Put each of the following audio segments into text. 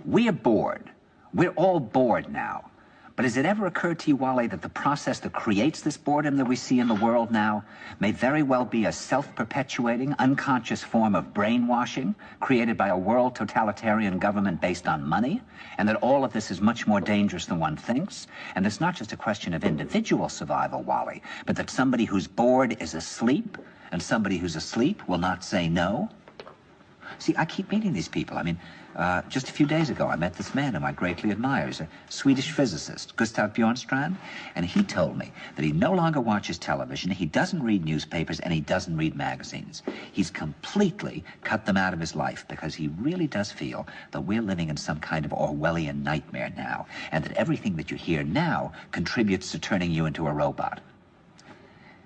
We're bored. We're all bored now. But has it ever occurred to you, Wally, that the process that creates this boredom that we see in the world now may very well be a self-perpetuating, unconscious form of brainwashing created by a world totalitarian government based on money, and that all of this is much more dangerous than one thinks, and it's not just a question of individual survival, Wally, but that somebody who's bored is asleep, and somebody who's asleep will not say no? See, I keep meeting these people. I mean, just a few days ago, I met this man whom I greatly admire. He's a Swedish physicist, Gustav Bjornstrand, and he told me that he no longer watches television, he doesn't read newspapers, and he doesn't read magazines. He's completely cut them out of his life because he really does feel that we're living in some kind of Orwellian nightmare now, and that everything that you hear now contributes to turning you into a robot.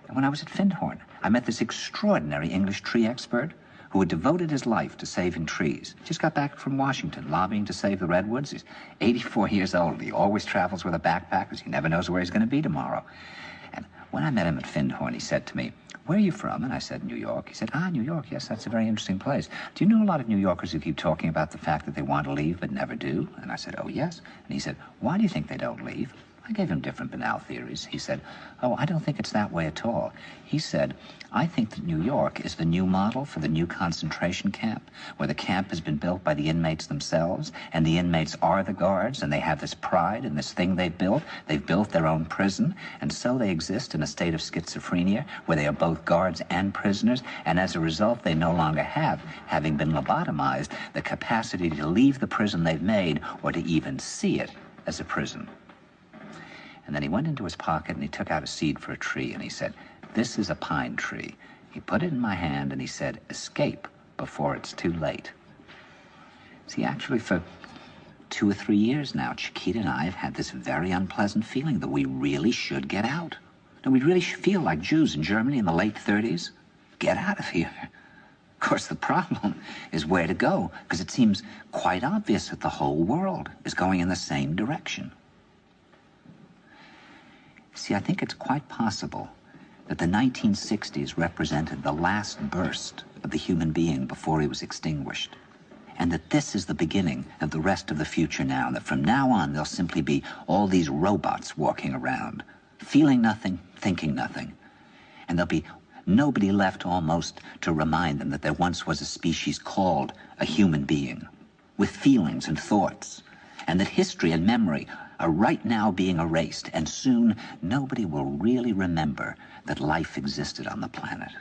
And when I was at Findhorn, I met this extraordinary English tree expert who had devoted his life to saving trees. Just got back from Washington, lobbying to save the redwoods. He's 84 years old. He always travels with a backpack because he never knows where he's going to be tomorrow. And when I met him at Findhorn, he said to me, "Where are you from?" And I said, "New York." He said, "Ah, New York, yes, that's a very interesting place. Do you know a lot of New Yorkers who keep talking about the fact that they want to leave but never do?" And I said, "Oh, yes." And he said, "Why do you think they don't leave?" I gave him different banal theories. He said, "Oh, I don't think it's that way at all." He said, "I think that New York is the new model for the new concentration camp, where the camp has been built by the inmates themselves, and the inmates are the guards, and they have this pride in this thing they've built. They've built their own prison, and so they exist in a state of schizophrenia, where they are both guards and prisoners, and as a result, they no longer have, having been lobotomized, the capacity to leave the prison they've made, or to even see it as a prison." And then he went into his pocket and he took out a seed for a tree and he said, "This is a pine tree." He put it in my hand and he said, "Escape before it's too late." See, actually for 2 or 3 years now, Chiquita and I have had this very unpleasant feeling that we really should get out. And we really should feel like Jews in Germany in the late 30s. Get out of here. Of course, the problem is where to go, because it seems quite obvious that the whole world is going in the same direction. See, I think it's quite possible that the 1960s represented the last burst of the human being before he was extinguished, and that this is the beginning of the rest of the future now, and that from now on there'll simply be all these robots walking around, feeling nothing, thinking nothing, and there'll be nobody left almost to remind them that there once was a species called a human being, with feelings and thoughts, and that history and memory are right now being erased, and soon nobody will really remember that life existed on the planet.